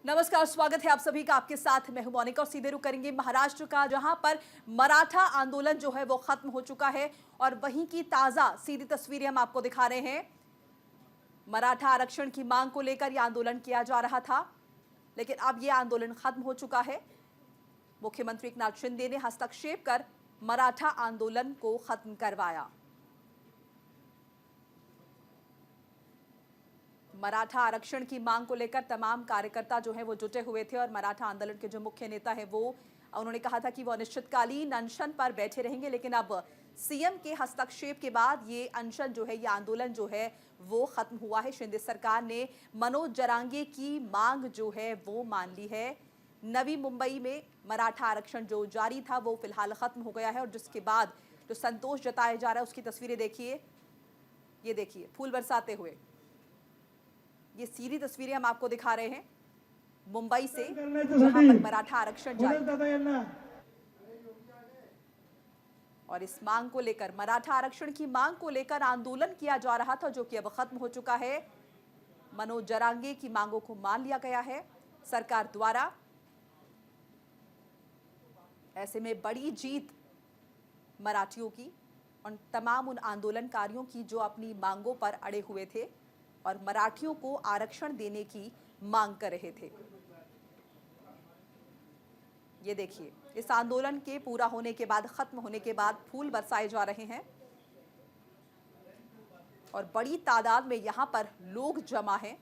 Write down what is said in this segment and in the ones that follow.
नमस्कार, स्वागत है आप सभी का। आपके साथ मैं हूं मोनिका और सीधे रुख करेंगे महाराष्ट्र का, जहां पर मराठा आंदोलन जो है वो खत्म हो चुका है और वहीं की ताजा सीधी तस्वीरें हम आपको दिखा रहे हैं। मराठा आरक्षण की मांग को लेकर यह आंदोलन किया जा रहा था, लेकिन अब यह आंदोलन खत्म हो चुका है। मुख्यमंत्री एकनाथ शिंदे ने हस्तक्षेप कर मराठा आंदोलन को खत्म करवाया। मराठा आरक्षण की मांग को लेकर तमाम कार्यकर्ता जो है वो जुटे हुए थे और मराठा आंदोलन के जो मुख्य नेता है वो उन्होंने कहा था कि वो अनिश्चितकालीन अनशन पर बैठे रहेंगे, लेकिन अब सीएम के हस्तक्षेप के बाद ये अनशन जो है, ये आंदोलन जो है वो खत्म हुआ है। शिंदे सरकार ने मनोज जरांगे की मांग जो है वो मान ली है। नवी मुंबई में मराठा आरक्षण जो जारी था वो फिलहाल खत्म हो गया है और जिसके बाद जो संतोष जताया जा रहा है उसकी तस्वीरें देखिए। ये देखिए फूल बरसाते हुए, ये सीधी तस्वीरें हम आपको दिखा रहे हैं मुंबई से, जहां पर मराठा आरक्षण जारी और इस मांग को लेकर, मराठा आरक्षण की मांग को लेकर आंदोलन किया जा रहा था, जो कि अब खत्म हो चुका है। मनोज जरांगे की मांगों को मान लिया गया है सरकार द्वारा। ऐसे में बड़ी जीत मराठियों की और तमाम उन आंदोलनकारियों की जो अपनी मांगों पर अड़े हुए थे और मराठियों को आरक्षण देने की मांग कर रहे थे। ये देखिए, इस आंदोलन के पूरा होने के बाद, खत्म होने के बाद फूल बरसाए जा रहे हैं और बड़ी तादाद में यहां पर लोग जमा हैं।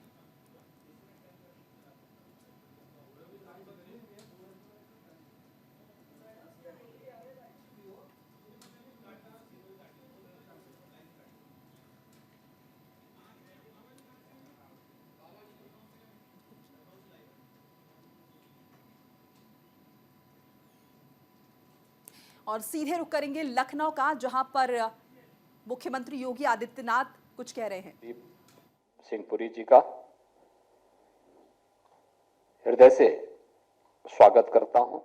और सीधे रुख करेंगे लखनऊ का, जहां पर मुख्यमंत्री योगी आदित्यनाथ कुछ कह रहे हैं। दीप सिंह पुरी जी का हृदय से स्वागत करता हूं।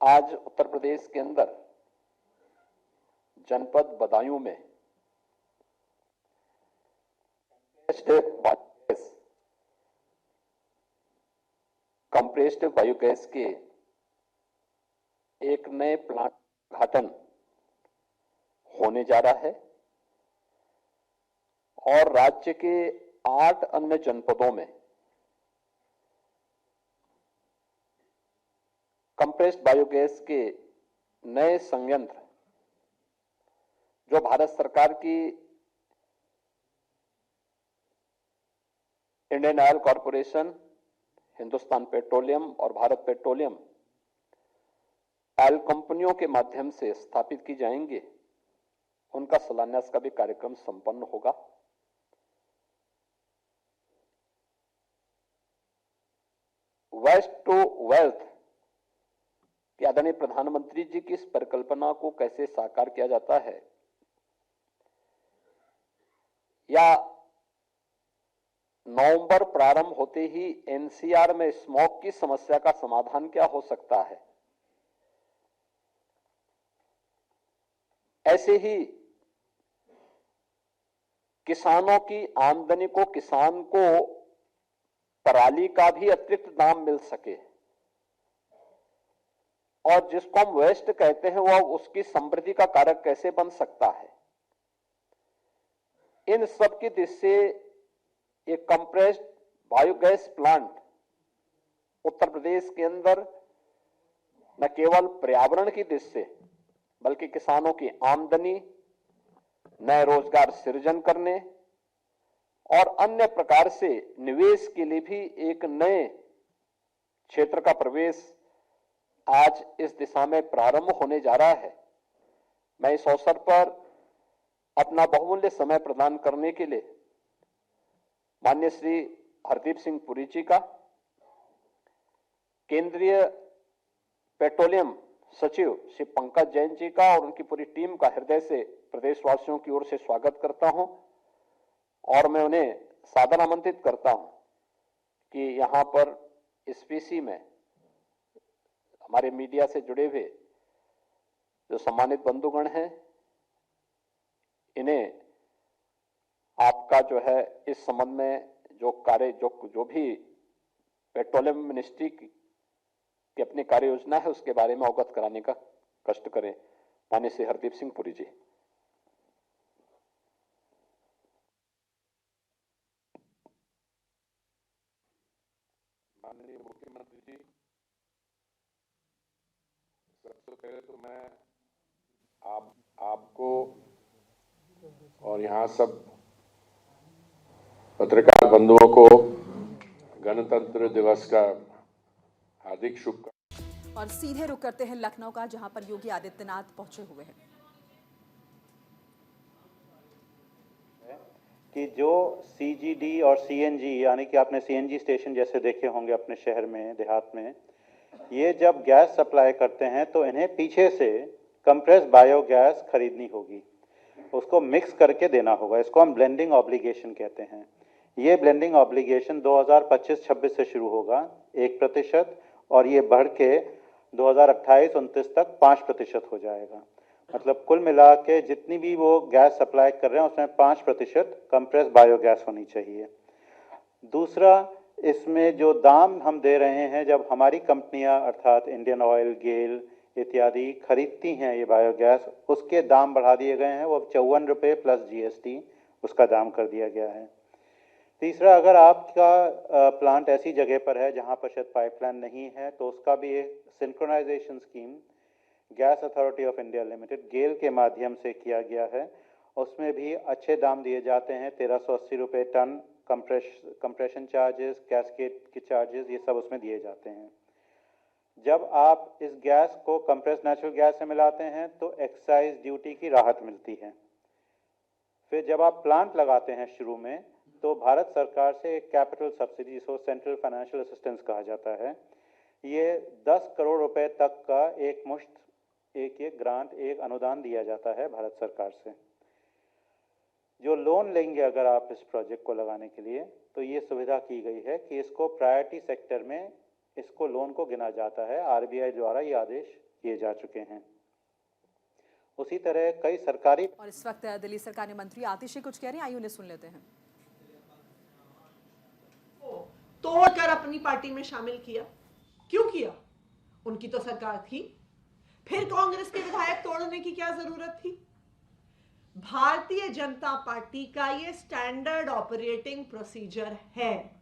आज उत्तर प्रदेश के अंदर जनपद बदायूं में कंप्रेस्ड बायोगैस के एक नए प्लांट उद्घाटन होने जा रहा है और राज्य के 8 अन्य जनपदों में कंप्रेस्ड बायोगैस के नए संयंत्र, जो भारत सरकार की Indian oil corporation, Hindustan petroleum और भारत पेट्रोलियम ऑयल कंपनियों के माध्यम से स्थापित की जाएंगे, उनका शिलान्यास का भी कार्यक्रम संपन्न होगा। वेस्ट टू वेल्थ कि आदरणीय प्रधानमंत्री जी की इस परिकल्पना को कैसे साकार किया जाता है, या नवंबर प्रारंभ होते ही एनसीआर में स्मॉग की समस्या का समाधान क्या हो सकता है, ऐसे ही किसानों की आमदनी को, किसान को पराली का भी अतिरिक्त दाम मिल सके और जिसको हम वेस्ट कहते हैं वह उसकी समृद्धि का कारक कैसे बन सकता है, इन सब की दृष्टि से एक compressed biogas plant Uttar Pradesh के अंदर न केवल पर्यावरण की दृष्टि से बल्कि किसानों की आमदनी, नए रोजगार सृजन करने और अन्य प्रकार से निवेश के लिए भी एक नए क्षेत्र का प्रवेश आज इस दिशा में प्रारंभ होने जा रहा है। मैं इस अवसर पर अपना बहुमूल्य समय प्रदान करने के लिए माननीय श्री हरदीप सिंह पुरी जी का, केंद्रीय पेट्रोलियम सचिव श्री पंकज जैन जी का और उनकी पूरी टीम का हृदय से प्रदेशवासियों की ओर से स्वागत करता हूं और मैं उन्हें सादर आमंत्रित करता हूं कि यहां पर इस पीसी में हमारे मीडिया से जुड़े हुए जो सम्मानित बंधुगण हैं, इन्हें आपका जो है इस संबंध में जो कार्य जो भी पेट्रोलियम मिनिस्ट्री की अपनी कार्य योजना है उसके बारे में अवगत कराने का कष्ट करें। माननीय श्री हरदीप सिंह पुरी जी। माननीय मुख्यमंत्री जी, सबसे पहले तो मैं आपको और यहाँ सब पत्रकार बंधुओं को गणतंत्र दिवस का हार्दिक शुभकामनाएं। और सीधे रुक करते हैं लखनऊ का, जहां पर योगी आदित्यनाथ पहुंचे हुए हैं। कि जो सीजीडी और सीएनजी, यानी कि आपने सीएनजी स्टेशन जैसे देखे होंगे अपने शहर में, देहात में, ये जब गैस सप्लाई करते हैं तो इन्हें पीछे से कंप्रेस बायोगैस खरीदनी होगी, उसको मिक्स करके देना होगा। इसको हम ब्लेंडिंग ऑब्लिगेशन कहते हैं। ये ब्लेंडिंग ऑब्लिगेशन 2025-26 से शुरू होगा 1%, और ये बढ़ के 2028-29 तक 5% हो जाएगा। मतलब कुल मिला के जितनी भी वो गैस सप्लाई कर रहे हैं उसमें 5% कंप्रेस बायोगैस होनी चाहिए। दूसरा, इसमें जो दाम हम दे रहे हैं, जब हमारी कंपनियां अर्थात इंडियन ऑयल, गेल इत्यादि खरीदती हैं ये बायोगैस, उसके दाम बढ़ा दिए गए हैं। वो अब 54 रुपये प्लस जीएसटी उसका दाम कर दिया गया है। तीसरा, अगर आपका प्लांट ऐसी जगह पर है जहां पर शायद पाइपलाइन नहीं है, तो उसका भी एक synchronization scheme gas authority of India limited GAIL के माध्यम से किया गया है। उसमें भी अच्छे दाम दिए जाते हैं, 1380 रुपये टन। कंप्रेशन चार्जेस, कैस्केड के चार्जेस, ये सब उसमें दिए जाते हैं। जब आप इस गैस को कंप्रेस नेचुरल गैस से मिलाते हैं तो एक्साइज ड्यूटी की राहत मिलती है। फिर जब आप प्लांट लगाते हैं शुरू में, तो भारत सरकार से एक कैपिटल सब्सिडी, जिसको सेंट्रल फाइनेंशियल असिस्टेंस कहा जाता है, ये 10 करोड़ रुपए तक का एक मुश्त एक ग्रांट, एक अनुदान दिया जाता है भारत सरकार से। जो लोन लेंगे अगर आप इस प्रोजेक्ट को लगाने के लिए, तो ये सुविधा की गई है कि इसको प्रायोरिटी सेक्टर में इसको लोन को गिना जाता है। आरबीआई द्वारा ये आदेश दिए जा चुके हैं। उसी तरह कई सरकारी। और इस वक्त दिल्ली सरकार ने मंत्री आतिशी कुछ कह रहे हैं, आइए उन्हें सुन लेते हैं। तोड़कर अपनी पार्टी में शामिल किया। क्यों किया? उनकी तो सरकार थी। फिर कांग्रेस के विधायक तोड़ने की क्या जरूरत थी? भारतीय जनता पार्टी का ये स्टैंडर्ड ऑपरेटिंग प्रोसीजर है।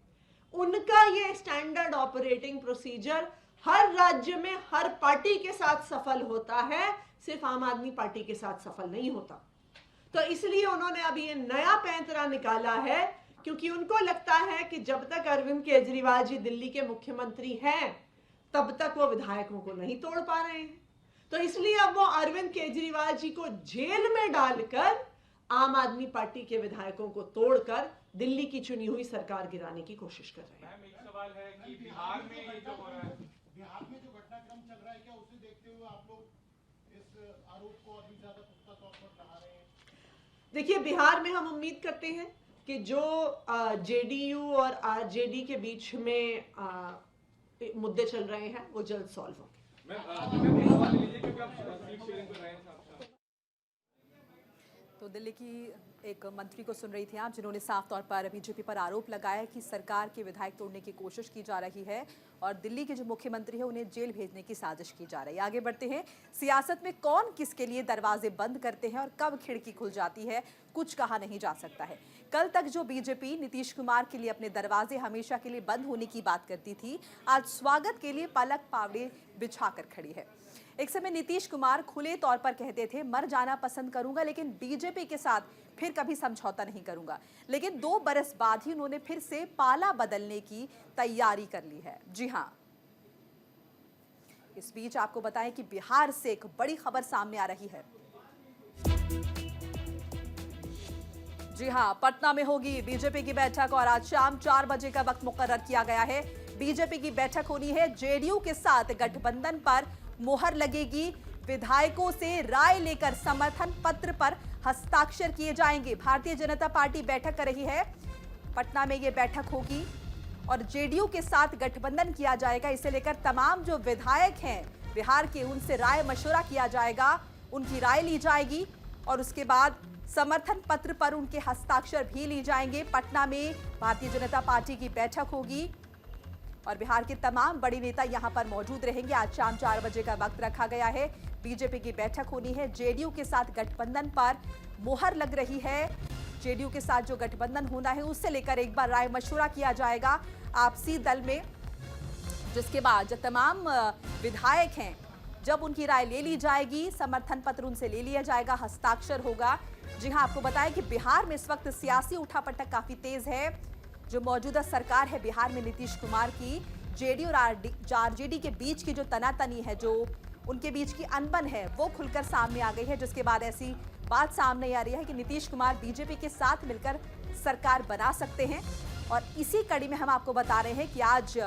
उनका ये स्टैंडर्ड ऑपरेटिंग प्रोसीजर हर राज्य में हर पार्टी के साथ सफल होता है, सिर्फ आम आदमी पार्टी के साथ सफल नहीं होता। तो इसलिए उन्होंने अभी ये नया पैंतरा निकाला है, क्योंकि उनको लगता है कि जब तक अरविंद केजरीवाल जी दिल्ली के मुख्यमंत्री हैं, तब तक वो विधायकों को नहीं तोड़ पा रहे हैं। तो इसलिए अब वो अरविंद केजरीवाल जी को जेल में डालकर आम आदमी पार्टी के विधायकों को तोड़कर दिल्ली की चुनी हुई सरकार गिराने की कोशिश कर रहे हैं। मैम, एक सवाल है कि बिहार में ये जो हो रहा है, बिहार में जो घटनाक्रम चल रहा है, क्या उसे देखते हुए आप लोग इस आरोप को अभी ज्यादा पुख्ता तौर पर बढ़ा रहे हैं? देखिए, बिहार में हम उम्मीद करते हैं कि जो जेडीयू और आरजेडी के बीच में मुद्दे चल रहे हैं वो जल्द सॉल्व होंगे। तो दिल्ली की एक मंत्री को सुन रही थी आप, जिन्होंने साफ तौर पर बीजेपी पर आरोप लगाया कि सरकार के विधायक तोड़ने की कोशिश की जा रही है और दिल्ली के जो मुख्यमंत्री है उन्हें जेल भेजने की साजिश की जा रही है। आगे बढ़ते हैं, सियासत में कौन किसके लिए दरवाजे बंद करते हैं और कब खिड़की खुल जाती है, कुछ कहा नहीं जा सकता है। कल तक जो बीजेपी नीतीश कुमार के लिए अपने दरवाजे हमेशा के लिए बंद होने की बात करती थी, आज स्वागत के लिए पलक पावड़े बिछाकर खड़ी है। एक समय नीतीश कुमार खुले तौर पर कहते थे मर जाना पसंद करूंगा, लेकिन बीजेपी के साथ फिर कभी समझौता नहीं करूंगा। लेकिन 2 बरस बाद ही उन्होंने फिर से पाला बदलने की तैयारी कर ली है। जी हां, इस बीच आपको बताएं कि बिहार से एक बड़ी खबर सामने आ रही है। जी हां, पटना में होगी बीजेपी की बैठक और आज शाम 4 बजे का वक्त मुकर्रर किया गया है। बीजेपी की बैठक होनी है, जेडीयू के साथ गठबंधन पर मोहर लगेगी। विधायकों से राय लेकर समर्थन पत्र पर हस्ताक्षर किए जाएंगे। भारतीय जनता पार्टी बैठक कर रही है, पटना में ये बैठक होगी और जेडीयू के साथ गठबंधन किया जाएगा। इसे लेकर तमाम जो विधायक हैं बिहार के, उनसे राय मशवरा किया जाएगा, उनकी राय ली जाएगी और उसके बाद समर्थन पत्र पर उनके हस्ताक्षर भी लिए जाएंगे। पटना में भारतीय जनता पार्टी की बैठक होगी और बिहार के तमाम बड़े नेता यहां पर मौजूद रहेंगे। आज शाम 4 बजे का वक्त रखा गया है। बीजेपी की बैठक होनी है। जेडीयू के साथ गठबंधन पर मुहर लग रही है। जेडीयू के साथ जो गठबंधन होना है उससे लेकर एक बार राय मशवरा किया जाएगा आपसी दल में, जिसके बाद जो तमाम विधायक हैं जब उनकी राय ले ली जाएगी, समर्थन पत्र उनसे ले लिया जाएगा, हस्ताक्षर होगा। जी हां, आपको बताएं कि बिहार में इस वक्त सियासी उठापटक काफी तेज है। जो मौजूदा सरकार है बिहार में नीतीश कुमार की, जेडीयू और आरजेडी के बीच की जो तनातनी है, जो उनके बीच की अनबन है, वो खुलकर सामने आ गई है, जिसके बाद ऐसी बात सामने आ रही है कि नीतीश कुमार बीजेपी के साथ मिलकर सरकार बना सकते हैं। और इसी कड़ी में हम आपको बता रहे हैं कि आज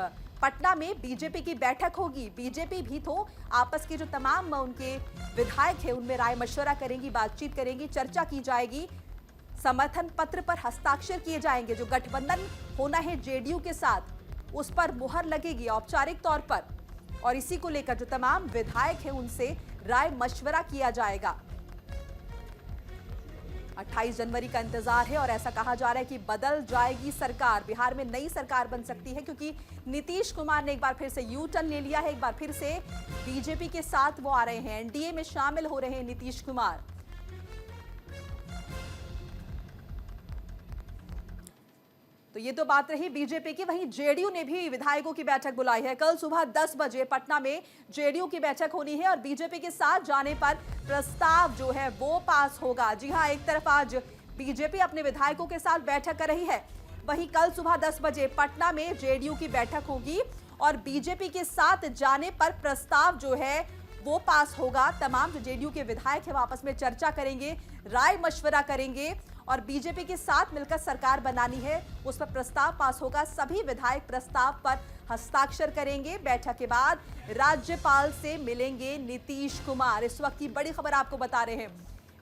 पटना में बीजेपी की बैठक होगी। बीजेपी भी तो आपस के जो तमाम उनके विधायक हैं उनमें राय मशवरा करेंगी, बातचीत करेंगी, चर्चा की जाएगी, समर्थन पत्र पर हस्ताक्षर किए जाएंगे। जो गठबंधन होना है जेडीयू के साथ, उस पर मुहर लगेगी औपचारिक तौर पर, और इसी को लेकर जो तमाम विधायक हैं उनसे राय मशवरा किया जाएगा। 28 जनवरी का इंतजार है और ऐसा कहा जा रहा है कि बदल जाएगी सरकार। बिहार में नई सरकार बन सकती है क्योंकि नीतीश कुमार ने एक बार फिर से यू टर्न ले लिया है। एक बार फिर से बीजेपी के साथ वो आ रहे हैं, एनडीए में शामिल हो रहे हैं नीतीश कुमार। तो ये तो बात रही बीजेपी की। वहीं जेडीयू ने भी विधायकों की बैठक बुलाई है। कल सुबह 10 बजे पटना में जेडीयू की बैठक होनी है और बीजेपी के साथ जाने पर प्रस्ताव जो है वो पास होगा। जी हां, एक तरफ आज बीजेपी अपने विधायकों के साथ बैठक कर रही है, वहीं कल सुबह 10 बजे पटना में जेडीयू की बैठक होगी और बीजेपी के साथ जाने पर प्रस्ताव जो है वो पास होगा। तमाम जो जेडीयू के विधायक हैं वो आपस में चर्चा करेंगे, राय मशवरा करेंगे और बीजेपी के साथ मिलकर सरकार बनानी है, उस पर प्रस्ताव पास होगा। सभी विधायक प्रस्ताव पर हस्ताक्षर करेंगे। बैठक के बाद राज्यपाल से मिलेंगे नीतीश कुमार। इस वक्त की बड़ी खबर आपको बता रहे हैं,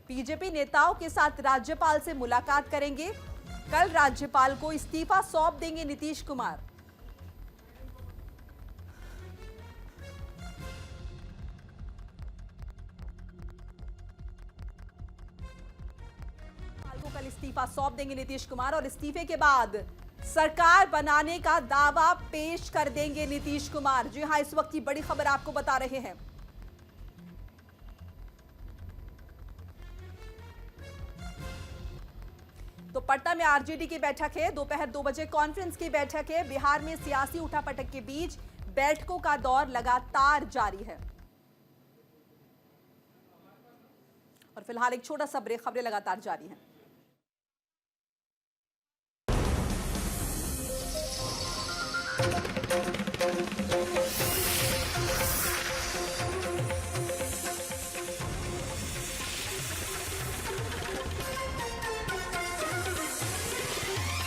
बीजेपी नेताओं के साथ राज्यपाल से मुलाकात करेंगे। कल राज्यपाल को इस्तीफा सौंप देंगे नीतीश कुमार। कल इस्तीफा सौंप देंगे नीतीश कुमार और इस्तीफे के बाद सरकार बनाने का दावा पेश कर देंगे नीतीश कुमार। जी हां, इस वक्त की बड़ी खबर आपको बता रहे हैं। तो पटना में आरजेडी की बैठक है, दोपहर 2 बजे कॉन्फ्रेंस की बैठक है। बिहार में सियासी उठापटक के बीच बैठकों का दौर लगातार जारी है। और फिलहाल एक छोटा सा ब्रेक, खबरें लगातार जारी हैं।